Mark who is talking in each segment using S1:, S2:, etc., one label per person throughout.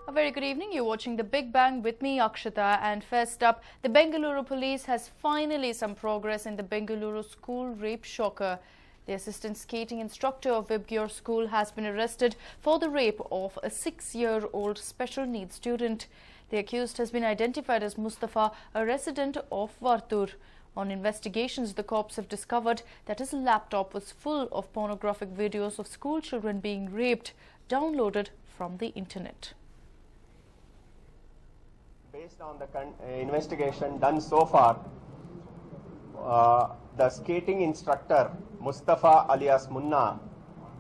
S1: A very good evening. You're watching The Big Bang with me, Akshita. And first up, the Bengaluru police has finally some progress in the Bengaluru school rape shocker. The assistant skating instructor of Vibgyor School has been arrested for the rape of a 6-year-old special needs student. The accused has been identified as Mustafa, a resident of Vartur. On investigations, the cops have discovered that his laptop was full of pornographic videos of school children being raped, downloaded from the internet.
S2: Based on the investigation done so far, the skating instructor Mustafa alias Munna,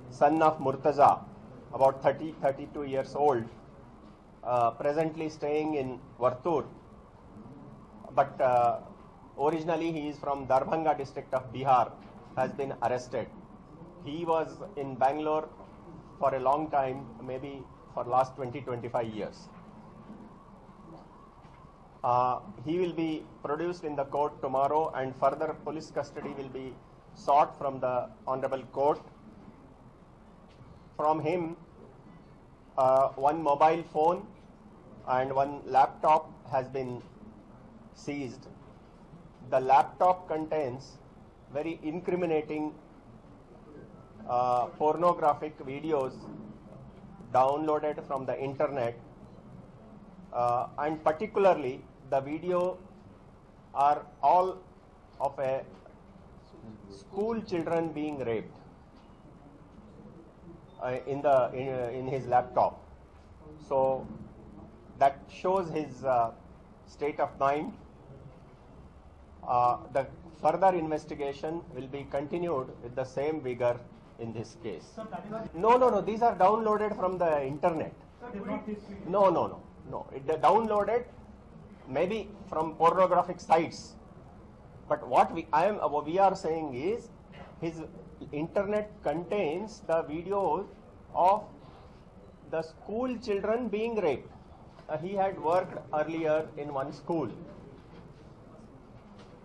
S2: son of Murtaza, about 32 years old, presently staying in Vartur, but originally he is from Darbhanga district of Bihar, has been arrested. He was in Bangalore for a long time, maybe for last 20-25 years. He will be produced in the court tomorrow, and further police custody will be sought from the Honorable Court. From him, one mobile phone and one laptop has been seized. The laptop contains very incriminating pornographic videos downloaded from the internet, and particularly the video are all of a school children being raped in his laptop. So that shows his state of mind. The further investigation will be continued with the same vigor in this case. No. These are downloaded from the internet. No. It downloaded maybe from pornographic sites. But what we are saying is his internet contains the videos of the school children being raped. He had worked earlier in one school,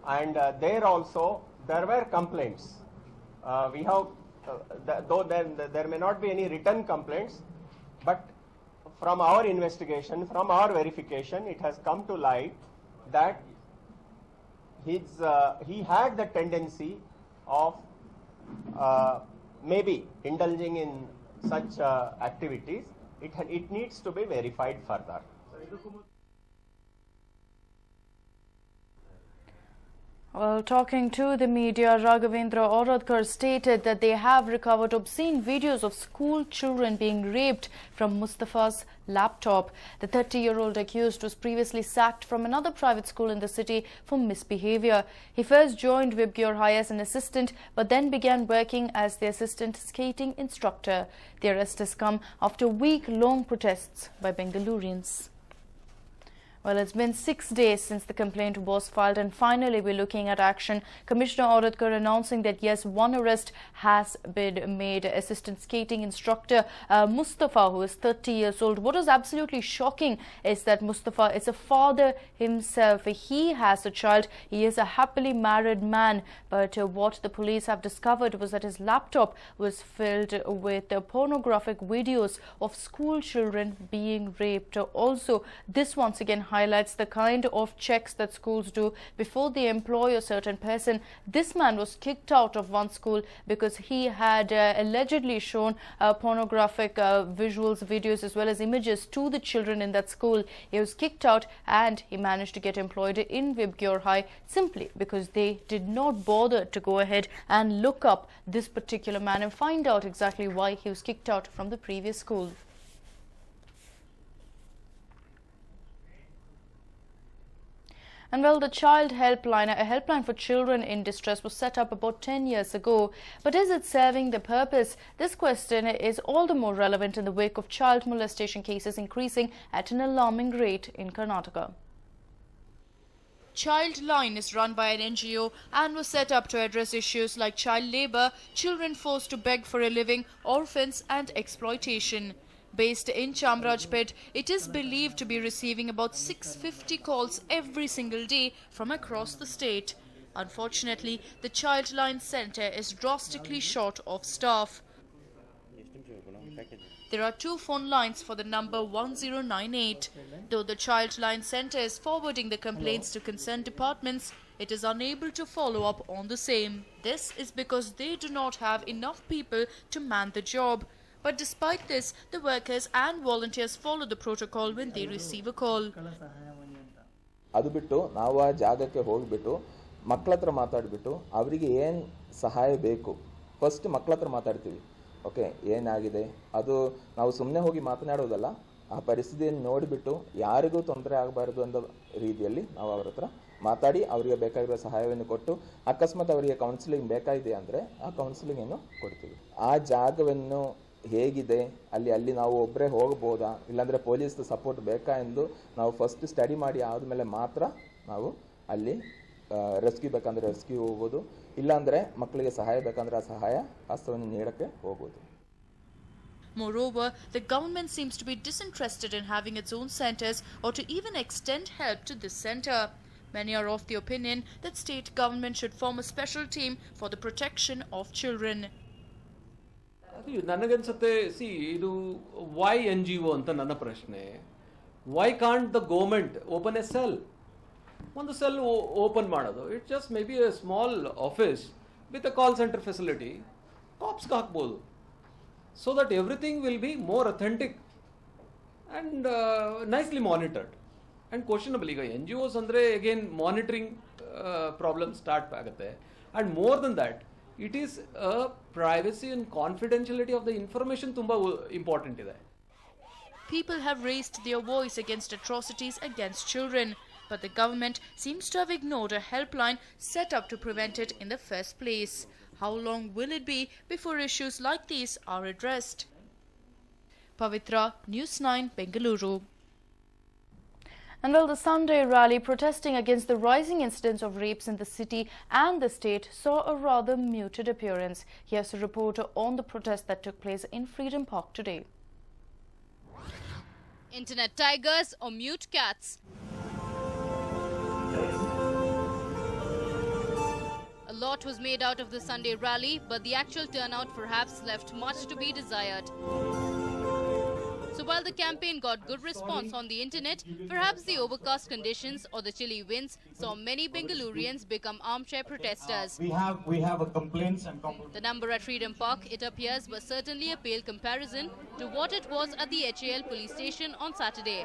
S2: and there also there were complaints. We have, though there may not be any written complaints, but from our investigation, from our verification, it has come to light that he had the tendency of maybe indulging in such activities. It needs to be verified further.
S1: Well, talking to the media, Raghavendra Auradkar stated that they have recovered obscene videos of school children being raped from Mustafa's laptop. The 30-year-old accused was previously sacked from another private school in the city for misbehavior. He first joined Vibgyor High as an assistant, but then began working as the assistant skating instructor. The arrest has come after week-long protests by Bengalurians. Well, it's been 6 days since the complaint was filed, and finally we're looking at action. Commissioner Auradkar announcing that yes, one arrest has been made. Assistant skating instructor Mustafa, who is 30 years old. What is absolutely shocking is that Mustafa is a father himself. He has a child. He is a happily married man. But what the police have discovered was that his laptop was filled with pornographic videos of school children being raped. Also, this once again highlights the kind of checks that schools do before they employ a certain person. This man was kicked out of one school because he had allegedly shown pornographic visuals, videos as well as images to the children in that school. He was kicked out, and he managed to get employed in Vibgyor High simply because they did not bother to go ahead and look up this particular man and find out exactly why he was kicked out from the previous school. And well, the Child Helpline, a helpline for children in distress, was set up about 10 years ago. But is it serving the purpose? This question is all the more relevant in the wake of child molestation cases increasing at an alarming rate in Karnataka. Childline is run by an NGO and was set up to address issues like child labour, children forced to beg for a living, orphans and exploitation. Based in Chamrajpet, it is believed to be receiving about 650 calls every single day from across the state. Unfortunately, the Childline Centre is drastically short of staff. there are 2 phone lines for the number 1098. Though the Child Line Centre is forwarding the complaints to concerned departments, it is unable to follow up on the same. This is because they do not have enough people to man the job. But despite this, the workers and volunteers follow the protocol when they receive a call.
S3: ಅದು ಬಿಟ್ಟು ನಾವು ಆ ಜಾಗಕ್ಕೆ ಹೋಗಿಬಿಟ್ಟು ಮಕ್ಕಳ ಹತ್ರ ಮಾತಾಡಿಬಿಟ್ಟು ಅವರಿಗೆ ಏನು ಸಹಾಯ ಬೇಕು ಫಸ್ಟ್ ಮಕ್ಕಳ ಹತ್ರ ಮಾತಾಡ್ತೀವಿ. ಓಕೆ, ಏನಾಗಿದೆ ಅದು ನಾವು ಸುಮ್ಮನೆ ಹೋಗಿ ಮಾತನಾಡೋದಲ್ಲ, ಆ ಪರಿಸ್ಥಿತಿಯನ್ನು ನೋಡಿಬಿಟ್ಟು ಯಾರಿಗೂ ತೊಂದರೆ ಆಗಬಾರ್ದು ಅನ್ನೋ ರೀತಿಯಲ್ಲಿ ನಾವು ಅವ್ರ ಹತ್ರ ಮಾತಾಡಿ ಅವರಿಗೆ ಬೇಕಾಗಿರೋ ಸಹಾಯವನ್ನು ಕೊಟ್ಟು ಅಕಸ್ಮಾತ್ ಅವರಿಗೆ ಕೌನ್ಸಿಲಿಂಗ್ ಬೇಕಾಗಿದೆ ಅಂದರೆ ಆ ಕೌನ್ಸಿಲಿಂಗನ್ನು ಕೊಡ್ತೀವಿ. ಆ ಜಾಗವನ್ನು ಹೇಗಿದೆ, ಅಲ್ಲಿ ನಾವು ಒಬ್ಬರೇ ಹೋಗ್ಬೋದಾ, ಇಲ್ಲಾಂದರೆ ಪೊಲೀಸ್ ಸಪೋರ್ಟ್ ಬೇಕಾ ಎಂದು ನಾವು ಫಸ್ಟ್ ಸ್ಟಡಿ ಮಾಡಿ ಆದಮೇಲೆ ಮಾತ್ರ ನಾವು ಅಲ್ಲಿ ರೆಸ್ಕ್ಯೂ ಬೇಕಂದರೆ ರೆಸ್ಕ್ಯೂ ಹೋಗ್ಬೋದು, ಇಲ್ಲಾಂದರೆ ಮಕ್ಕಳಿಗೆ ಸಹಾಯ ಬೇಕಂದರೆ ಆ ಸಹಾಯ ಹಸ್ತವನ್ನು ನೀಡಕ್ಕೆ ಹೋಗ್ಬೋದು.
S1: Moreover, the government seems to be disinterested in having its own centres or to even extend help to this centre. Many are of the opinion that state government should form a special team for the protection of children.
S4: ನನಗನ್ಸುತ್ತೆ, ಇದು Y NGO ಅಂತ ನನ್ನ ಪ್ರಶ್ನೆ. Why can't the government open a cell? ಒಂದು cell open ಮಾಡೋದು, it just may be a small office with a call centre facility, ಕಾಪ್ಸ್ಗೆ ಹಾಕ್ಬೋದು, so that everything will be more authentic and nicely monitored and questionable. ಈಗ NGOs ಅಂದರೆ again monitoring problem start ಆಗುತ್ತೆ. And more than that, it is a privacy and confidentiality of the information tumba important ide.
S1: People have raised their voice against atrocities against children, but the government seems to have ignored a helpline set up to prevent it in the first place. How long will it be before issues like these are addressed? Pavitra, News9, Bengaluru. And well, the Sunday rally protesting against the rising incidence of rapes in the city and the state saw a rather muted appearance. Here's a report on the protest that took place in Freedom Park today.
S5: Internet tigers or mute cats? A lot was made out of the Sunday rally, but the actual turnout perhaps left much to be desired. So while the campaign got good response on the internet, perhaps the overcast conditions or the chilly winds saw many Bengalurians become armchair protesters.
S6: We have a complaints and
S5: The number at Freedom Park, it appears, was certainly a pale comparison to what it was at the HAL police station on Saturday.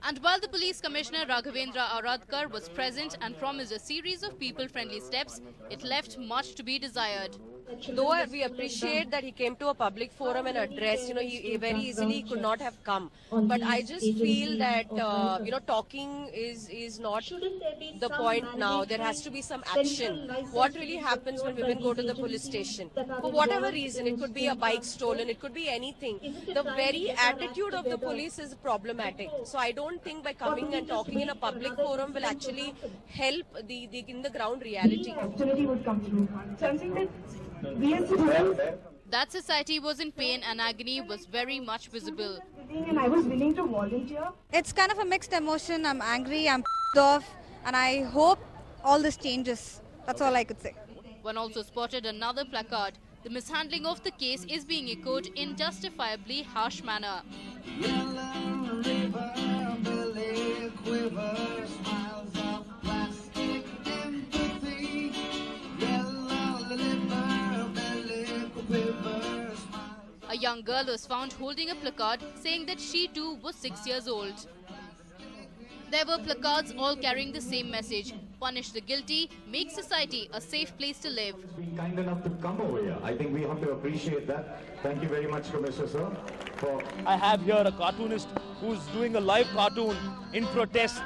S5: And while the police commissioner Raghavendra Aradkar was present and promised a series of people-friendly steps, it left much to be desired.
S7: Though we appreciate that he came to a public forum and addressed, he very easily could not have come. But I just feel that, talking is not the point now. There has to be some action. What really happens when women go to the police station? For whatever reason, it could be a bike stolen, it could be anything. The very attitude of the police is problematic. So I don't think by coming and talking in a public forum will actually help in the ground reality.
S5: That society was in pain and agony was very much visible.
S8: And I was willing to volunteer.
S9: It's kind of a mixed emotion. I'm angry, I'm pissed off, and I hope all this changes. That's all I could say.
S5: One also spotted another placard. The mishandling of the case is being echoed in justifiably harsh manner. A young girl was found holding a placard saying that she too was 6 years old. There were placards all carrying the same message: punish the guilty, make society a safe place to live.
S6: Being kind enough to come over here. I think we have to appreciate that. Thank you very much, Commissioner sir.
S10: I have here a cartoonist who's doing a live cartoon in protest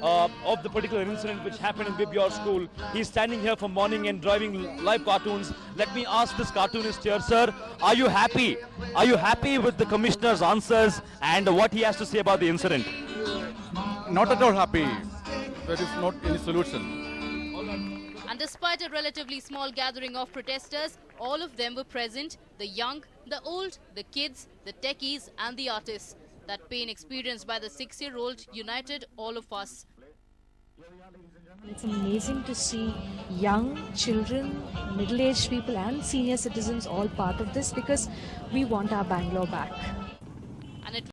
S10: of the particular incident which happened in Vibyor school. He's standing here for morning and driving live cartoons. Let me ask this cartoonist here, sir, are you happy? Are you happy with the commissioner's answers and what he has to say about the incident?
S11: Not at all happy. There is not any solution.
S5: And despite a relatively small gathering of protesters, all of them were present: the young, the old, the kids, the techies and the artists. That pain experienced by the 6-year-old united all of us.
S12: It's amazing to see young children, middle-aged people and senior citizens all part of this, because we want our Bangalore back.